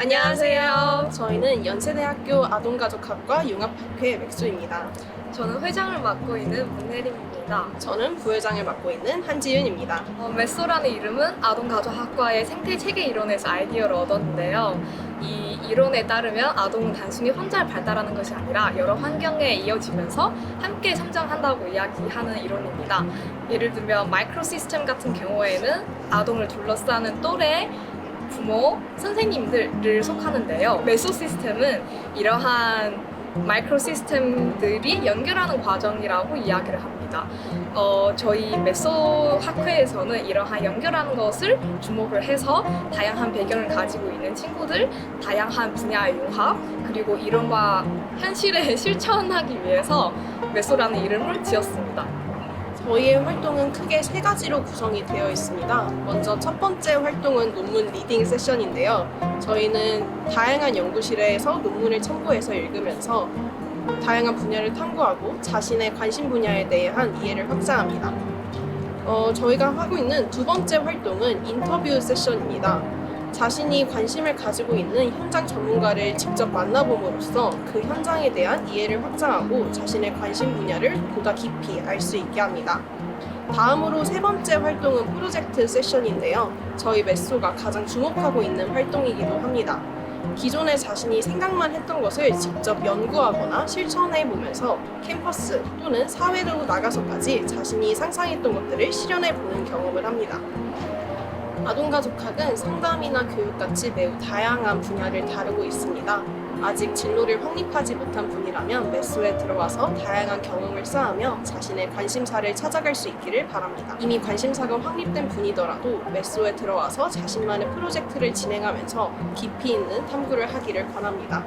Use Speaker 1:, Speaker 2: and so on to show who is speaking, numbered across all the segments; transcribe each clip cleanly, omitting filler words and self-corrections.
Speaker 1: 안녕하세요.
Speaker 2: 저희는 연세대학교 아동가족학과 융합학회 맥수입니다.
Speaker 1: 저는 회장을 맡고 있는 문혜림입니다.
Speaker 2: 저는 부회장을 맡고 있는 한지윤입니다.
Speaker 1: 메소라는 이름은 아동가족학과의 생태체계 이론에서 아이디어를 얻었는데요. 이 이론에 따르면 아동은 단순히 혼자 발달하는 것이 아니라 여러 환경에 이어지면서 함께 성장한다고 이야기하는 이론입니다. 예를 들면 마이크로 시스템 같은 경우에는 아동을 둘러싸는 또래, 부모, 선생님들을 속하는데요. 메소 시스템은 이러한 마이크로 시스템들이 연결하는 과정이라고 이야기를 합니다. 저희 메소 학회에서는 이러한 연결하는 것을 주목을 해서 다양한 배경을 가지고 있는 친구들, 다양한 분야의 융합, 그리고 이론과 현실에 실천하기 위해서 메소라는 이름을 지었습니다.
Speaker 2: 저희의 활동은 크게 세 가지로 구성이 되어 있습니다. 먼저 첫 번째 활동은 논문 리딩 세션인데요. 저희는 다양한 연구실에서 논문을 참고해서 읽으면서 다양한 분야를 탐구하고 자신의 관심 분야에 대한 이해를 확장합니다. 저희가 하고 있는 두 번째 활동은 인터뷰 세션입니다. 자신이 관심을 가지고 있는 현장 전문가를 직접 만나봄으로써 그 현장에 대한 이해를 확장하고 자신의 관심 분야를 보다 깊이 알 수 있게 합니다. 다음으로 세 번째 활동은 프로젝트 세션인데요. 저희 메소가 가장 주목하고 있는 활동이기도 합니다. 기존에 자신이 생각만 했던 것을 직접 연구하거나 실천해보면서 캠퍼스 또는 사회로 나가서까지 자신이 상상했던 것들을 실현해보는 경험을 합니다. 아동가족학은 상담이나 교육같이 매우 다양한 분야를 다루고 있습니다. 아직 진로를 확립하지 못한 분이라면 메소에 들어와서 다양한 경험을 쌓으며 자신의 관심사를 찾아갈 수 있기를 바랍니다. 이미 관심사가 확립된 분이더라도 메소에 들어와서 자신만의 프로젝트를 진행하면서 깊이 있는 탐구를 하기를 권합니다.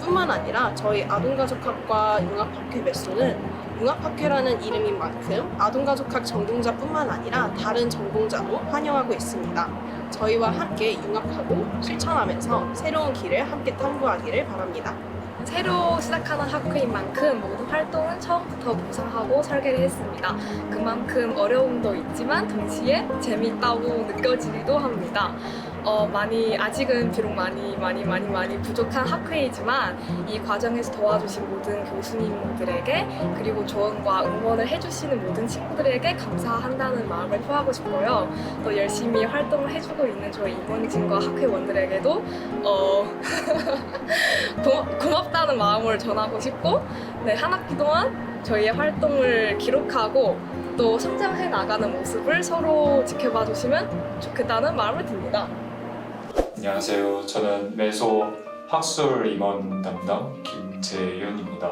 Speaker 2: 뿐만 아니라 저희 아동가족학과 융합학회 메소는 융합학회라는 이름인 만큼 아동가족학 전공자뿐만 아니라 다른 전공자도 환영하고 있습니다. 저희와 함께 융합하고 실천하면서 새로운 길을 함께 탐구하기를 바랍니다.
Speaker 1: 새로 시작하는 학회인 만큼 모든 활동은 처음부터 구상하고 설계를 했습니다. 그만큼 어려움도 있지만 동시에 재미있다고 느껴지기도 합니다. 아직은 비록 많이 부족한 학회이지만 이 과정에서 도와주신 모든 교수님들에게 그리고 조언과 응원을 해주시는 모든 친구들에게 감사한다는 마음을 표하고 싶고요. 또 열심히 활동을 해주고 있는 저희 임원진과 학회원들에게도 고맙다는 마음을 전하고 싶고 한 학기 동안 저희의 활동을 기록하고 또 성장해 나가는 모습을 서로 지켜봐 주시면 좋겠다는 마음을 듭니다.
Speaker 3: 안녕하세요. 저는 메소 학술 임원 담당 김재윤입니다.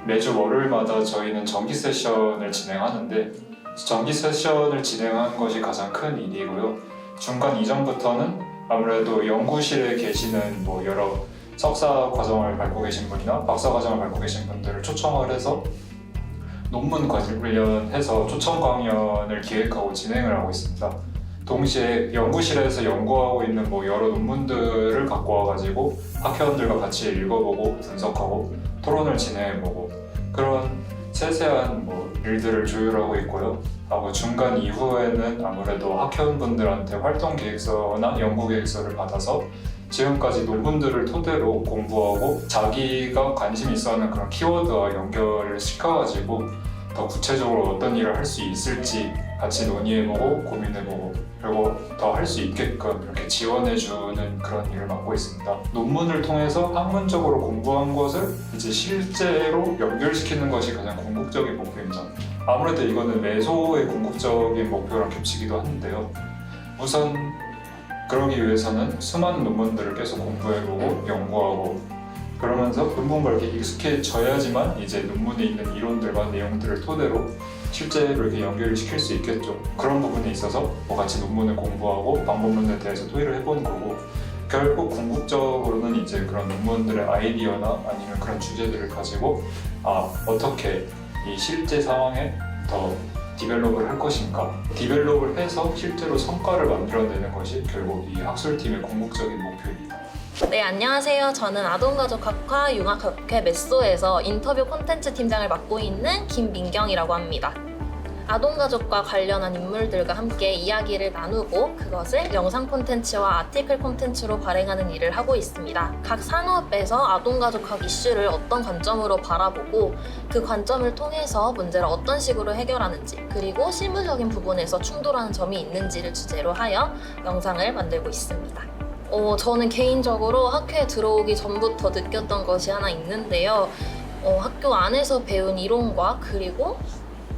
Speaker 3: 매주 월요일마다 저희는 정기 세션을 진행하는데 정기 세션을 진행하는 것이 가장 큰 일이고요. 중간 이전부터는 아무래도 연구실에 계시는 여러 석사 과정을 밟고 계신 분이나 박사 과정을 밟고 계신 분들을 초청을 해서 논문 관련해서 초청 강연을 기획하고 진행을 하고 있습니다. 동시에 연구실에서 연구하고 있는 여러 논문들을 갖고 와가지고 학회원들과 같이 읽어보고 분석하고 토론을 진행해보고 그런 세세한 일들을 조율하고 있고요. 중간 이후에는 아무래도 학회원분들한테 활동 계획서나 연구 계획서를 받아서 지금까지 논문들을 토대로 공부하고 자기가 관심 있어하는 그런 키워드와 연결을 시켜가지고 더 구체적으로 어떤 일을 할 수 있을지 같이 논의해보고 고민해보고 그리고 더 할 수 있게끔 이렇게 지원해주는 그런 일을 맡고 있습니다. 논문을 통해서 학문적으로 공부한 것을 이제 실제로 연결시키는 것이 가장 궁극적인 목표입니다. 아무래도 이거는 메소의 궁극적인 목표랑 겹치기도 하는데요. 우선 그러기 위해서는 수많은 논문들을 계속 공부해보고 연구하고 그러면서 논문과 이렇게 익숙해져야지만 이제 논문에 있는 이론들과 내용들을 토대로 실제로 이렇게 연결을 시킬 수 있겠죠. 그런 부분에 있어서 같이 논문을 공부하고 방법론에 대해서 토의를 해보는 거고 결국 궁극적으로는 이제 그런 논문들의 아이디어나 아니면 그런 주제들을 가지고 어떻게 이 실제 상황에 더 디벨롭을 할 것인가 디벨롭을 해서 실제로 성과를 만들어내는 것이 결국 이 학술팀의 궁극적인 목표입니다.
Speaker 4: 네, 안녕하세요. 저는 아동가족학과 융합학회 메소에서 인터뷰 콘텐츠 팀장을 맡고 있는 김민경이라고 합니다. 아동가족과 관련한 인물들과 함께 이야기를 나누고 그것을 영상 콘텐츠와 아티클 콘텐츠로 발행하는 일을 하고 있습니다. 각 산업에서 아동가족학 이슈를 어떤 관점으로 바라보고 그 관점을 통해서 문제를 어떤 식으로 해결하는지 그리고 실무적인 부분에서 충돌하는 점이 있는지를 주제로 하여 영상을 만들고 있습니다. 저는 개인적으로 학교에 들어오기 전부터 느꼈던 것이 하나 있는데요. 학교 안에서 배운 이론과 그리고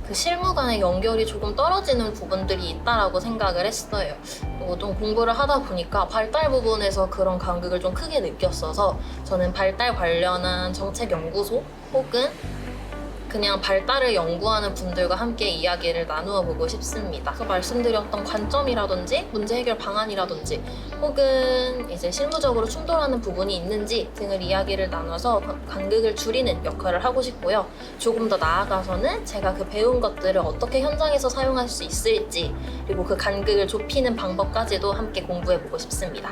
Speaker 4: 그 실무 간의 연결이 조금 떨어지는 부분들이 있다라고 생각을 했어요. 좀 공부를 하다 보니까 발달 부분에서 그런 간극을 좀 크게 느꼈어서 저는 발달 관련한 정책연구소 혹은 그냥 발달을 연구하는 분들과 함께 이야기를 나누어 보고 싶습니다. 그래서 말씀드렸던 관점이라든지 문제 해결 방안이라든지 혹은 이제 실무적으로 충돌하는 부분이 있는지 등을 이야기를 나눠서 간극을 줄이는 역할을 하고 싶고요. 조금 더 나아가서는 제가 그 배운 것들을 어떻게 현장에서 사용할 수 있을지 그리고 그 간극을 좁히는 방법까지도 함께 공부해 보고 싶습니다.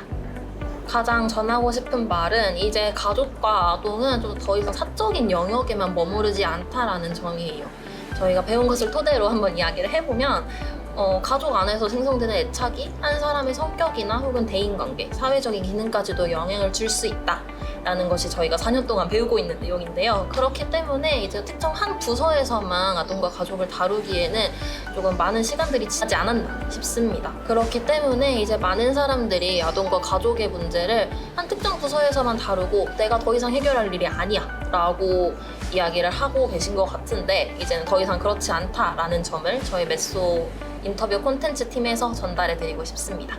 Speaker 4: 가장 전하고 싶은 말은 이제 가족과 아동은 좀 더 이상 사적인 영역에만 머무르지 않다라는 점이에요. 저희가 배운 것을 토대로 한번 이야기를 해보면 가족 안에서 생성되는 애착이 한 사람의 성격이나 혹은 대인관계, 사회적인 기능까지도 영향을 줄 수 있다라는 것이 저희가 4년 동안 배우고 있는 내용인데요. 그렇기 때문에 이제 특정 한 부서에서만 아동과 가족을 다루기에는 조금 많은 시간들이 지나지 않았나 싶습니다. 그렇기 때문에 이제 많은 사람들이 아동과 가족의 문제를 한 특정 부서에서만 다루고 내가 더 이상 해결할 일이 아니야 라고 이야기를 하고 계신 것 같은데 이제는 더 이상 그렇지 않다라는 점을 저희 메소 인터뷰 콘텐츠 팀에서 전달해 드리고 싶습니다.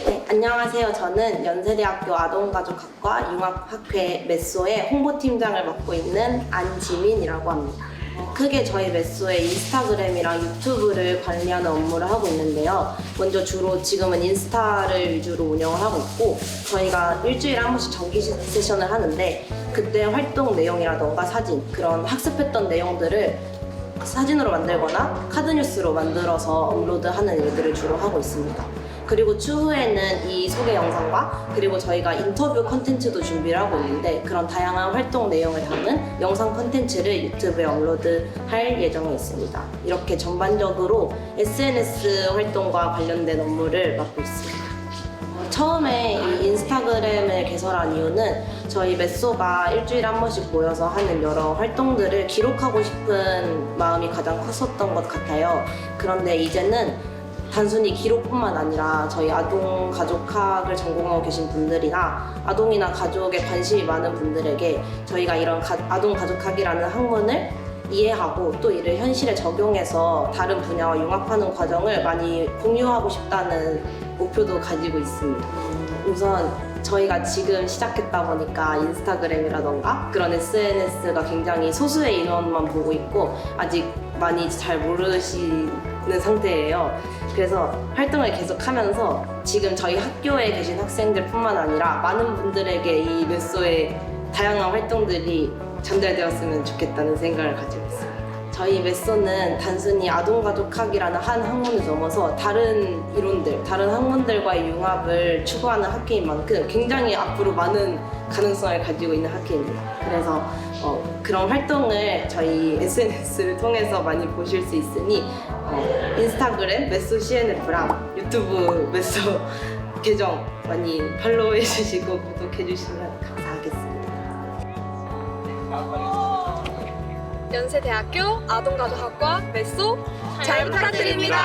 Speaker 5: 네, 안녕하세요. 저는 연세대학교 아동가족학과 융합학회 메소의 홍보팀장을 맡고 있는 안지민이라고 합니다. 크게 저희 메소의 인스타그램이랑 유튜브를 관리하는 업무를 하고 있는데요. 먼저 주로 지금은 인스타를 위주로 운영을 하고 있고 저희가 일주일에 한 번씩 정기 세션을 하는데 그때 활동 내용이라던가 사진, 그런 학습했던 내용들을 사진으로 만들거나 카드뉴스로 만들어서 업로드하는 일들을 주로 하고 있습니다. 그리고 추후에는 이 소개 영상과 그리고 저희가 인터뷰 컨텐츠도 준비를 하고 있는데 그런 다양한 활동 내용을 담은 영상 컨텐츠를 유튜브에 업로드할 예정에 있습니다. 이렇게 전반적으로 SNS 활동과 관련된 업무를 맡고 있습니다. 처음에 이 인스타그램을 개설한 이유는 저희 메소가 일주일에 한 번씩 모여서 하는 여러 활동들을 기록하고 싶은 마음이 가장 컸었던 것 같아요. 그런데 이제는 단순히 기록뿐만 아니라 저희 아동 가족학을 전공하고 계신 분들이나 아동이나 가족에 관심이 많은 분들에게 저희가 이런 아동 가족학이라는 학문을 이해하고 또 이를 현실에 적용해서 다른 분야와 융합하는 과정을 많이 공유하고 싶다는 목표도 가지고 있습니다. 우선 저희가 지금 시작했다 보니까 인스타그램이라던가 그런 SNS가 굉장히 소수의 인원만 보고 있고 아직 많이 잘 모르시는 상태예요. 그래서 활동을 계속하면서 지금 저희 학교에 계신 학생들뿐만 아니라 많은 분들에게 이 메소의 다양한 활동들이 전달되었으면 좋겠다는 생각을 가지고 있습니다. 저희 메소는 단순히 아동가족학이라는 한 학문을 넘어서 다른 이론들, 다른 학문들과의 융합을 추구하는 학회인 만큼 굉장히 앞으로 많은 가능성을 가지고 있는 학회입니다. 그래서 그런 활동을 저희 SNS를 통해서 많이 보실 수 있으니 인스타그램 메소 CNF랑 유튜브 메소 계정 많이 팔로우해 주시고 구독해 주시면 감사하겠습니다.
Speaker 1: 연세대학교 아동가족학과 메소 잘 부탁드립니다.